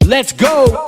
Let's go!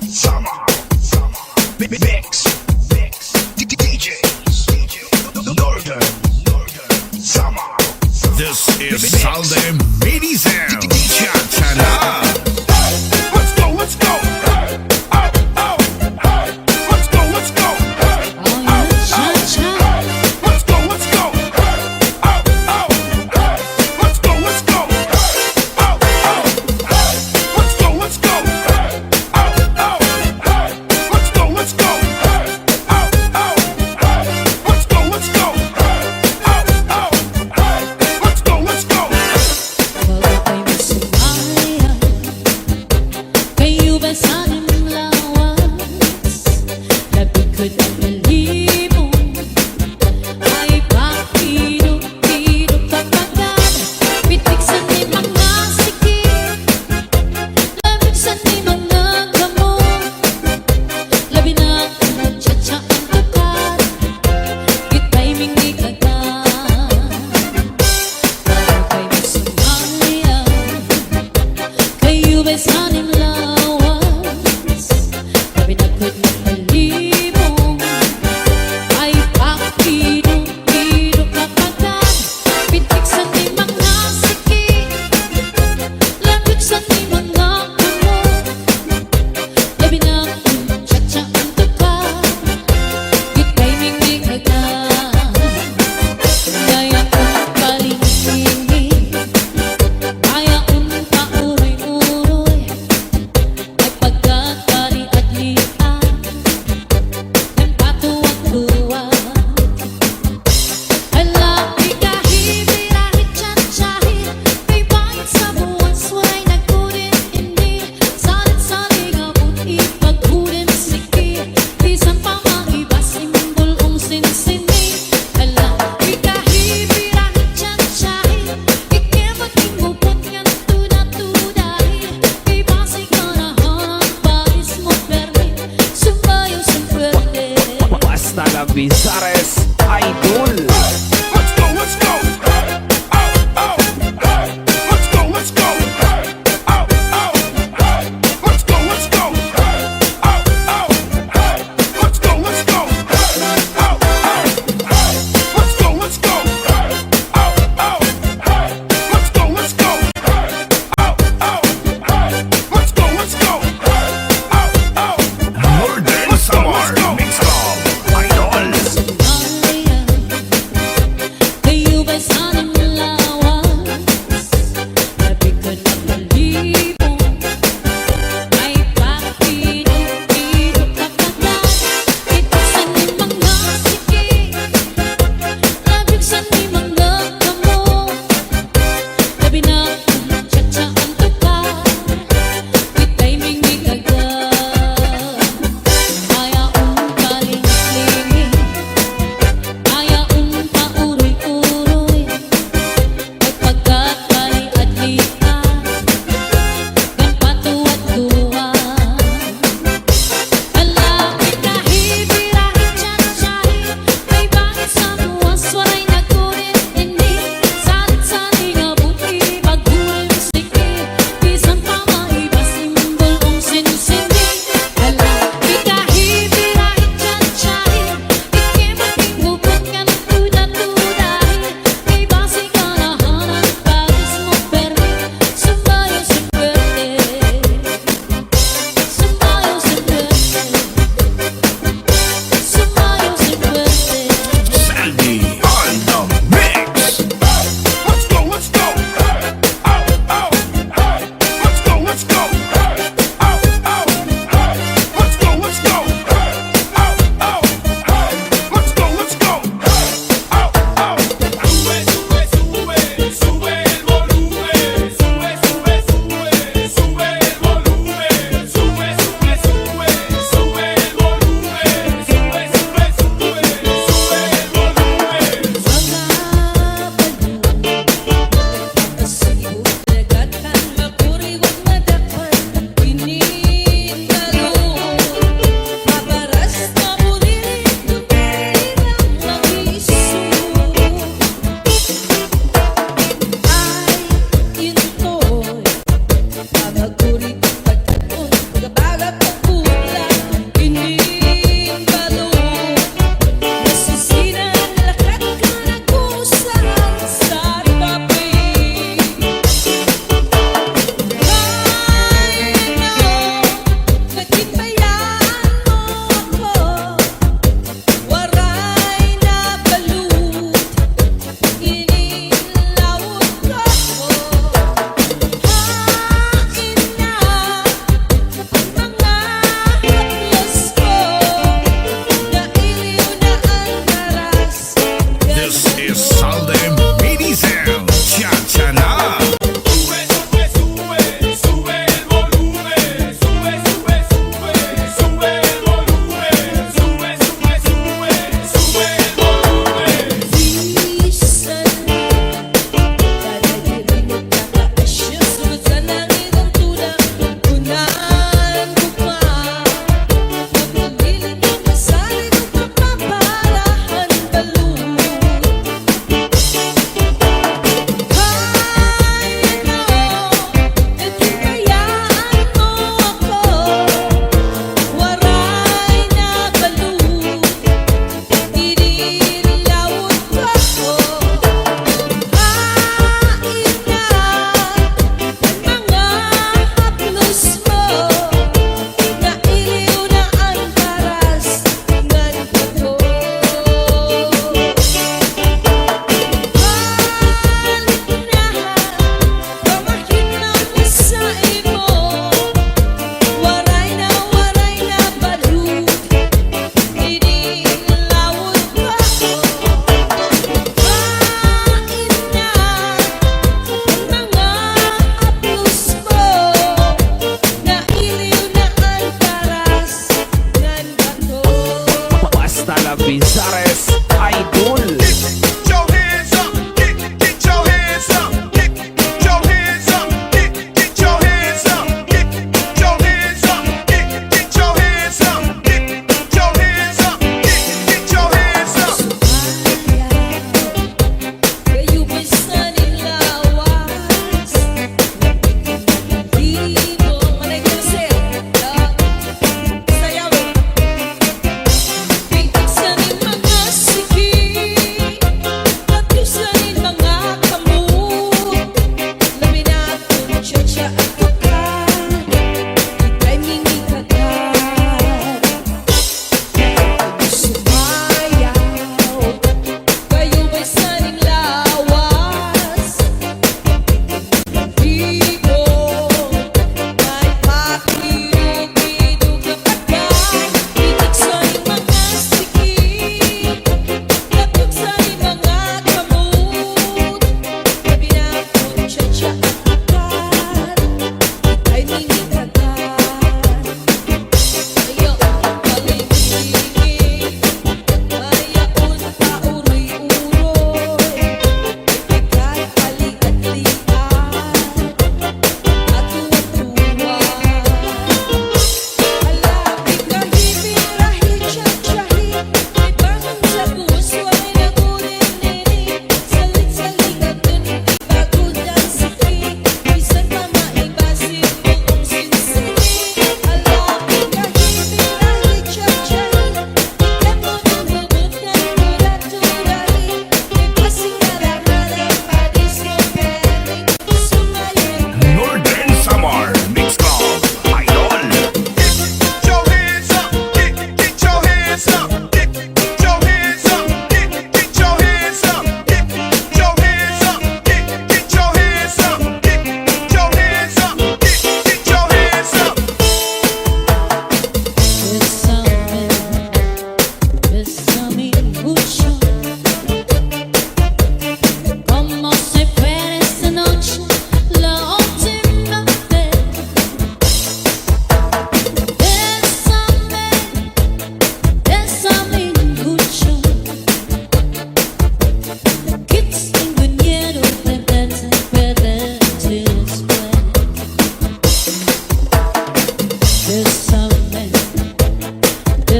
Summer, mix, DJs, Northern, Summer. This is Salde Mini Sound. Cha-cha-la. Let's go, let's go. Let's go, let's go. Let's go, let's go. Let's go, let's go. Let's go, let's go. Let's go, let's go. Let's go, let's go. Let's go, let's go. Kayo ba sa aking lawas? Labi ko na balibo ay pakirog-kirog kapagad. Pitik sa ni mga sikip, labig sa ni mga gamot. Labi na ako na tsa-tsa ang tukad, kita'y mingi kagad. Para kay masumaya, kayo ba sa aking lawas? Labi na ko't napalibong ay pakirog-kirog kapagad. Pitik sa ni mga sikip, labig sa ni mga gamot. Labi na ko't tsa-tsa ang tukad, kita'y mingi kagad. Kaya kong palihimik, kaya kong pauroy-uroy, ay pagkakari at lian ng katuwang-tuwa. Halaki kahibir ahit tsatsahir, may bayad sa buwan suway nagkurin-indir. Salit-saling abot ipagkurin sikir, bisan pa maiba simbol kong sinsini. Halaki kahibir ahit tsatsahir, ikimaging upot ngan tunat-tunahir. Kay base ka na hanang paris mo permit, sumayo sa pwede. Basta la Bizares Idol. Let's go, let's go. Let's go, let's go. Let's go, let's go. Let's go, let's go. Let's go, let's go. Let's go, let's go. Let's go, let's go. Northern Summer Mix Club Idols.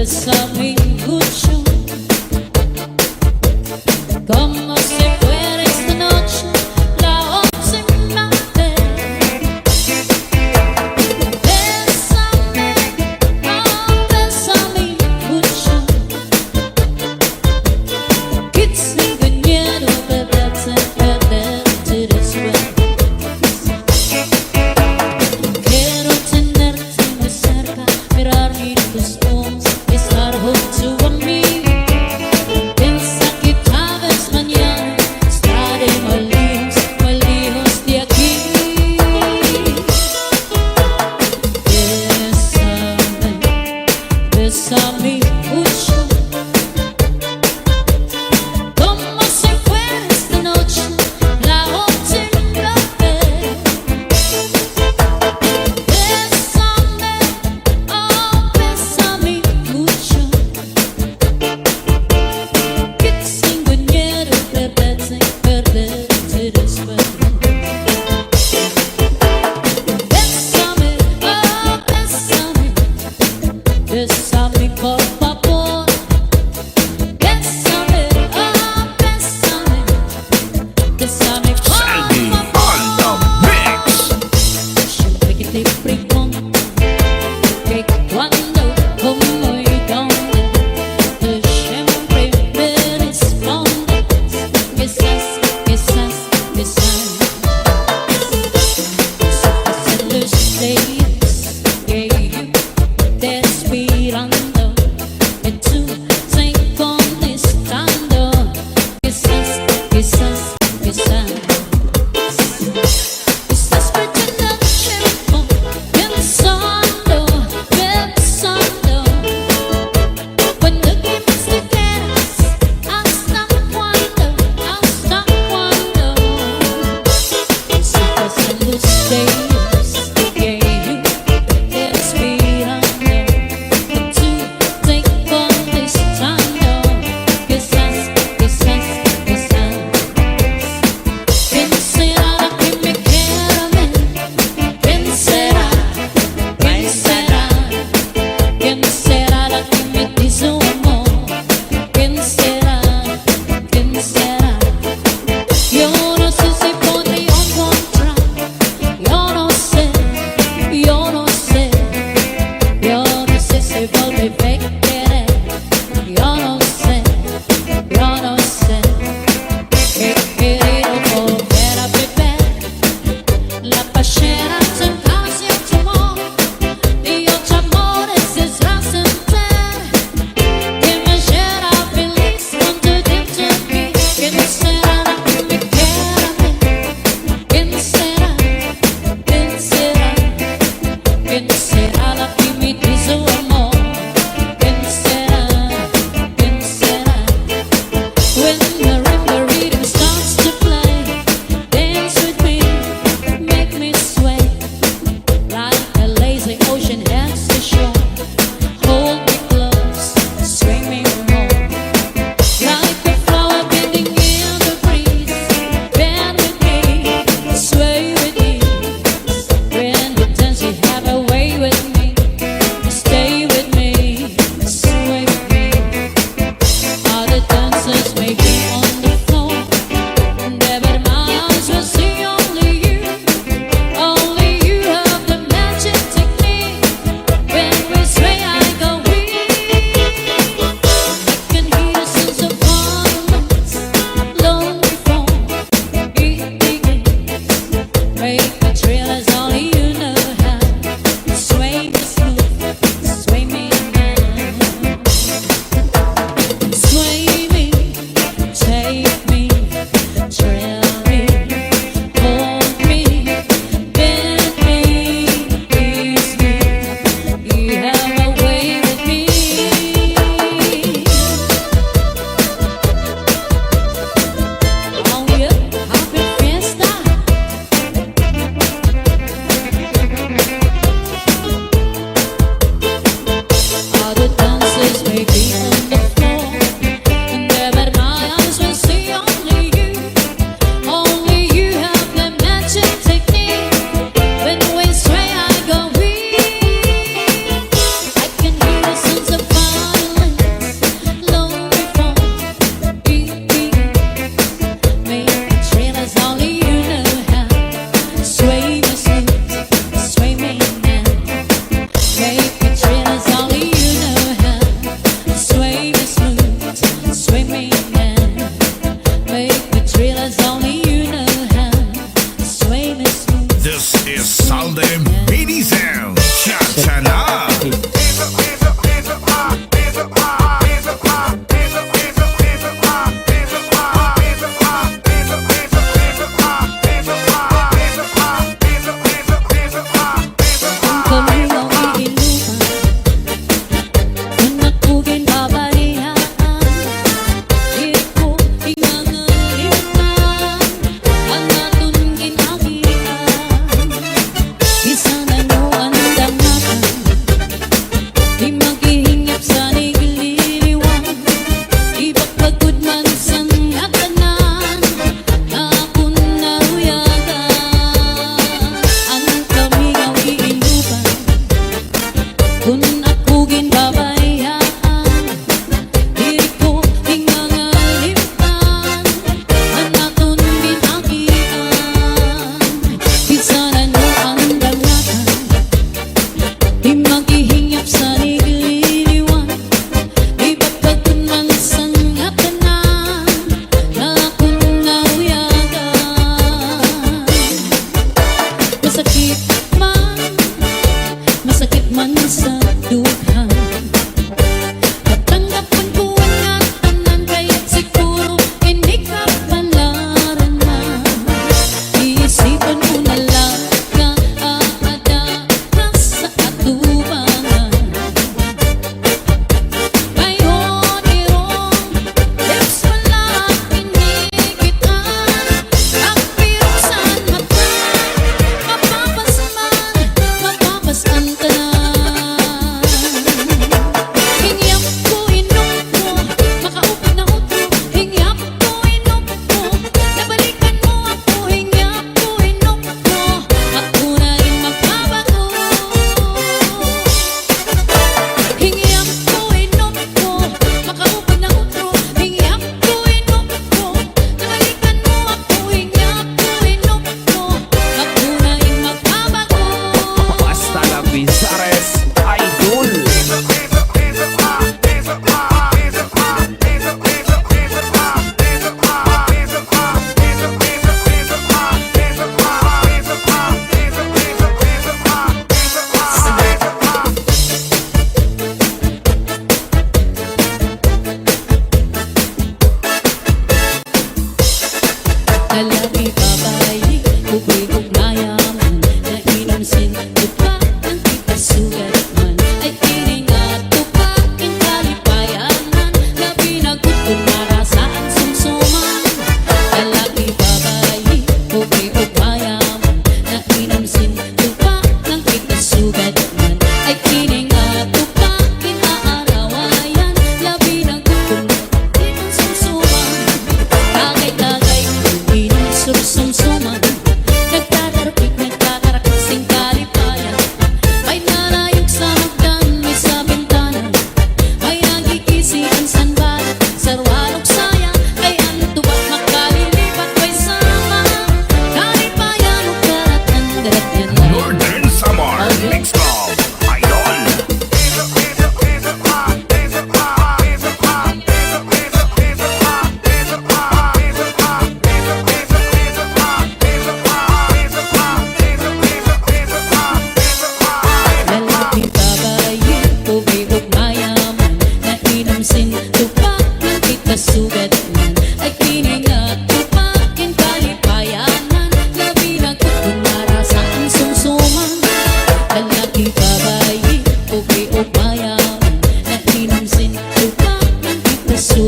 Bésame mucho, como si fuera esta noche la última vez. Bésame, oh, bésame mucho, que tengo miedo de perderte después. Quiero tenerte muy cerca, mirar en tus ojos, estar junto a mí. Piensa que tal vez mañana estaré muy lejos de aquí. Bésame, bésame mucho, como si fuera esta noche la última vez. Bésame, oh, bésame mucho, que tengo miedo de perderte después. Bésame, oh, bésame, bésame por favor. Bésame, oh, bésame, bésame por Salvi favor. on the mix. Siempre que te pregunto que cuándo, cómo y dónde, tú siempre me respondes quizás, quizás, quizás. Se pasan los días que yo te esperando y tú te contestando quizás, quizás, quizás. Estás perdiendo el tiempo pensando, pensando. Cuando que más te quedas, hasta cuándo, hasta cuándo. Se pasan los días que yo te esperando y tú te contestando quizás, quizás, quizás. ¿Quién será la que me quiera a mí? ¿Quién será? ¿Quién será? ¿Quién será la que me dice un amor? ¿Quién será? ¿Quién será? Yo no sé si podría encontrar. Yo no sé, yo no sé. Yo no sé si volveré a querer. Yo no sé, yo no sé. He querido volver a beber la passion en casa y otro amor, y otro amor es trascender, que me llena feliz cuando dentro de mí. ¿Quién será la que me quiera a mí? ¿Quién será? ¿Quién será? ¿Quién será la que me dice un amor?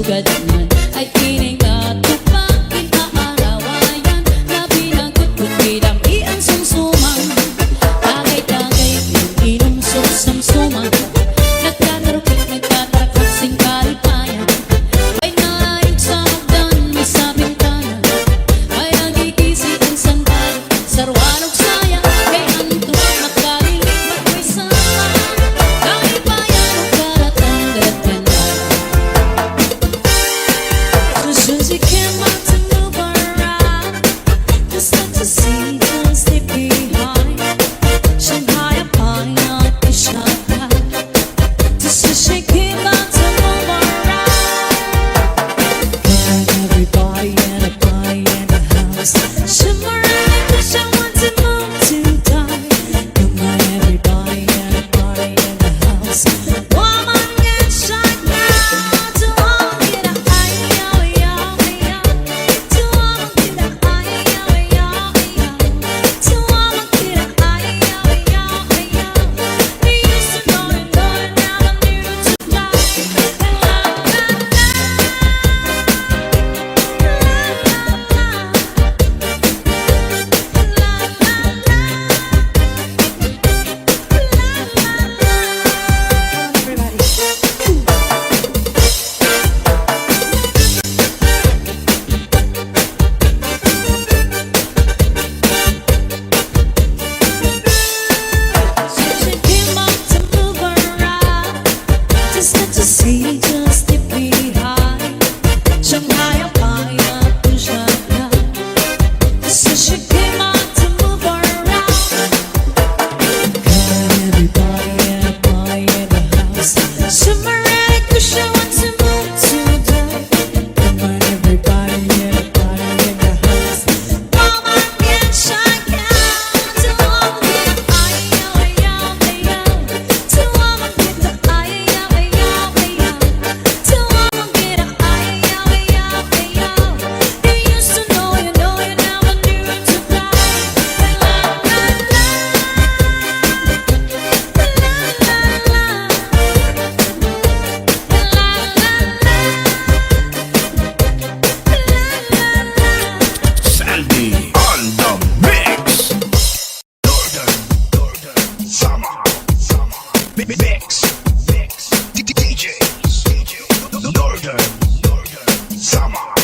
sugadman ay kining natupakin kaarawayan na binagot kung bidami ang sumsuman tagay-tagay inom sumsumsuman nagtatarok sing kalipayan ay naraig sa hagdan may sa bintana ay nagigisi ang sandal sarwanog saya kay anto makalilig magway sama kalipayan o karatang dalatanda. So since you came out to move around just not to see just stay behind Shanghai upon your Ishaka just so she came out to move around got everybody and a body in the house shimmering cause I want to move to die come on everybody and a body in the house woman get shot now to all get a to all get a to all get a we used to know it now I'm new to die Since you came out to move around, just not to see, just to be high. Shanghai Apaya Pushaka. Since you came out to move around, got everybody and a boy in the house. Shimmering 'cause you want to move to die. Come on, everybody and a body in the house. Woman get shot down to all get to all get the to all get they used to know you never knew to die Sandy on the mix. Summer. Mix. DJs. Summer.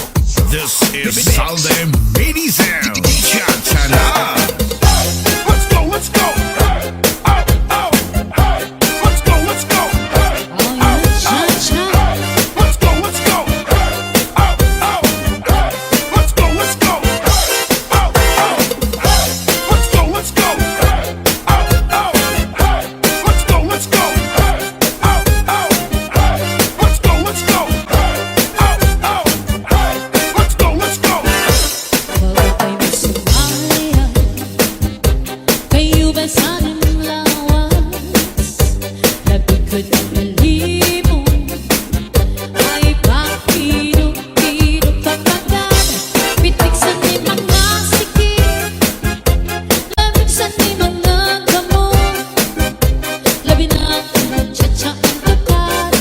This is Salde Mini Sound. Chantana. Let's go, let's go. Hey, oh, oh, hey. Let's go, let's go. Hey, Oh yeah, cha-cha. let's go, let's go. Hey, oh, oh, hey. Let's go, let's go. Hey, oh, oh, hey. Let's go, let's go. Hey, oh, oh, hey. Let's go, let's go. Hey, oh, oh, hey. Let's go, let's go. Hey, oh, oh, hey. Let's go, let's go. Pagkay mo sumaya kayo ba sa lawas nabikod ang malibong ay pakidok-idok kapagad pitik sa ni mga sikit labig sa ni mga gamot labi na akong nagtsatsa ang takat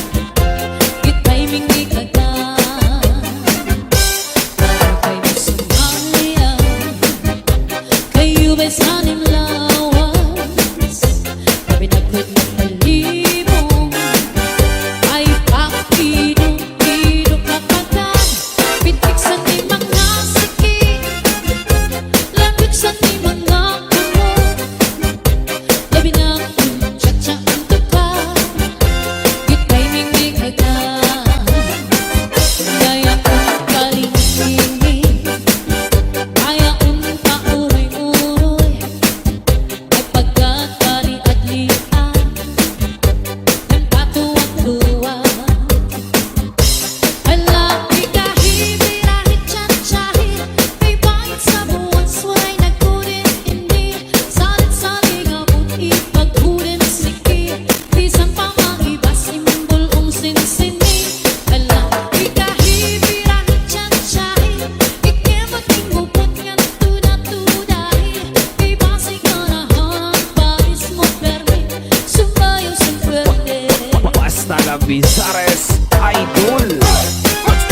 kita'y mingi agad pagkay mo sumaya kayo ba'y sanang lawas na binagod ng malibong ay pakidok-idok kapagad pitik sa ni mga sikit labig sa ni mga gamot labi na akong tsatsa ang takat kita'y mingi agad kaya kong kalingin kaya kong pauroy-uroy ay pagkakali at lian ng katuwang-tuwa ay laki kahit birahin tsatsahit may bait sa buwan sway nagkunin hindi salit-saling abot ipaghunin sikit bisan pa mangibas imbol sinsini ay laki kahit birahin tsatsahit ikimating mupot nga tuda-tudahin kay basig na nahang paris mo permit sumayo sa swerte Basta la Bizares Idol. Let's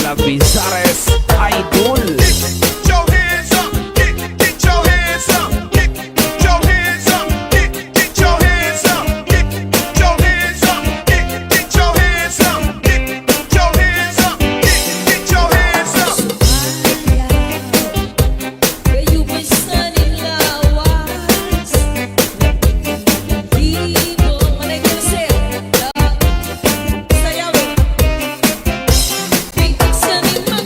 Talabizares Idol. Get your hands up, get your hands up, get your hands up, get your hands up, get your hands up, get your hands up, get your hands up, get your hands up. Where you been studying lawas? Ibo, manay kusir. Sayaw. Pitik sa mga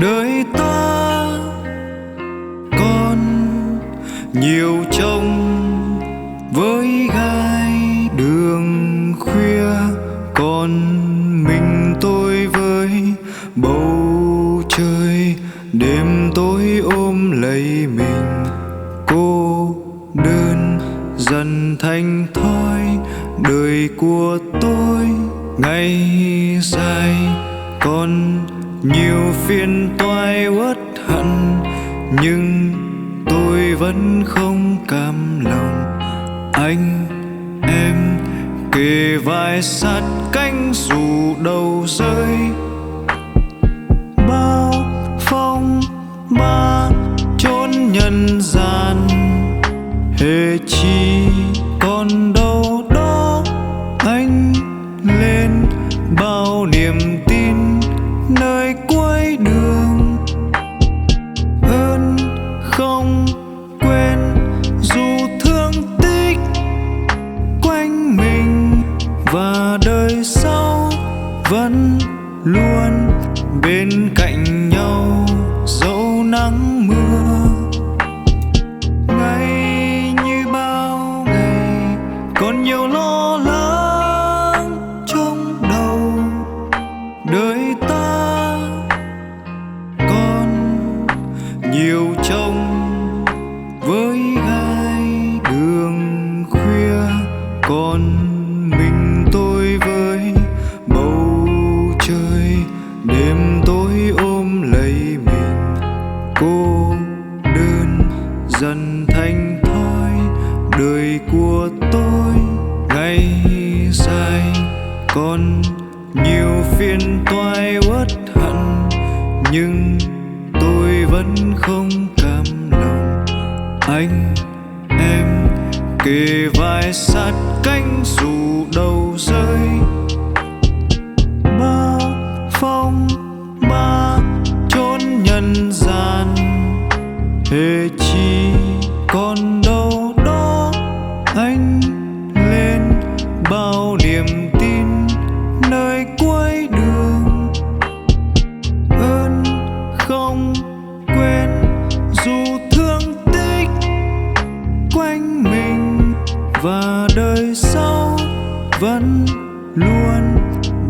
đời ta còn nhiều trông với gai đường khuya, còn mình tôi với bầu trời đêm tối ôm lấy mình. Cô đơn dần thành thói, đời của tôi ngày dài còn nhiều phiền toái uất hận, nhưng tôi vẫn không cam lòng. Anh em kề vai sát cánh dù đầu rơi, bao phong ba chốn nhân gian, hễ chi còn đâu đó anh lên bao niềm tin nơi cuối đường. Ơn không quên dù thương tích quanh mình, và đời sau vẫn luôn bên cạnh nhau dẫu nắng mưa. Ngày như bao ngày còn nhiều lo lắng trong đầu, đời ta còn nhiều trông với gai đường khuya, còn mình tôi với bầu trời đêm tối ôm lấy mình. Cô đơn dần thành thói, đời của tôi ngày dài còn nhiều phiền toái uất hận, nhưng tôi vẫn không cam lòng. Anh em kề vai sát cánh dù đầu rơi, bao phong ba chốn nhân gian, hễ chi còn đâu đó anh lên bao niềm tin nơi cuối đường. Ơn không quên dù thương tích quanh mình, và đời sau vẫn luôn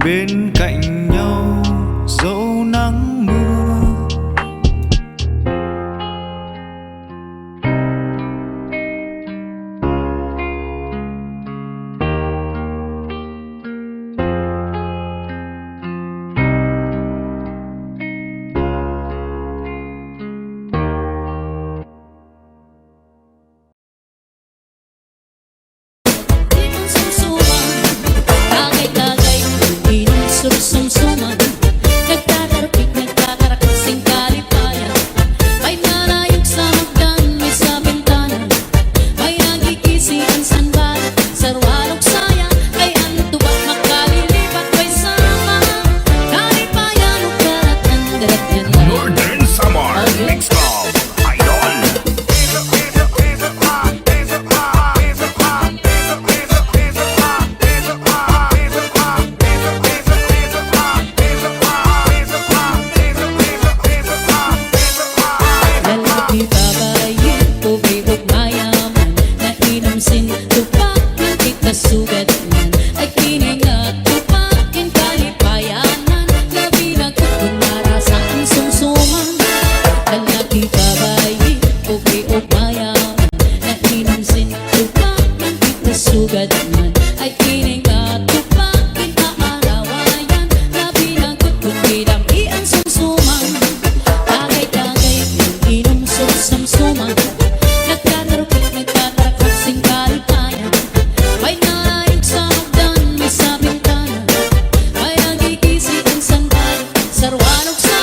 bên cạnh nhau dẫu nắng mưa. Northern Samar Mix Club Idol. Lalaki babae, pobre ug mayaman, nainom sin tupak ng ikasugatman, ay kini nga tupakin kalipayanan, labi na kung narasaan sumsuman. Lalaki babae, pobre ug mayaman, nainom sin tupak ng ikasugatman, ay kini nga tupakin kaarawayan, labi na kung kinamian sumsuman. Tagay-tagay inom sumsumsuman, nagtatarukit nagtatarakak sing kalipayan, may naayog sa hagdan may sa bintana, may nagigisi ang sandal sarwanog sa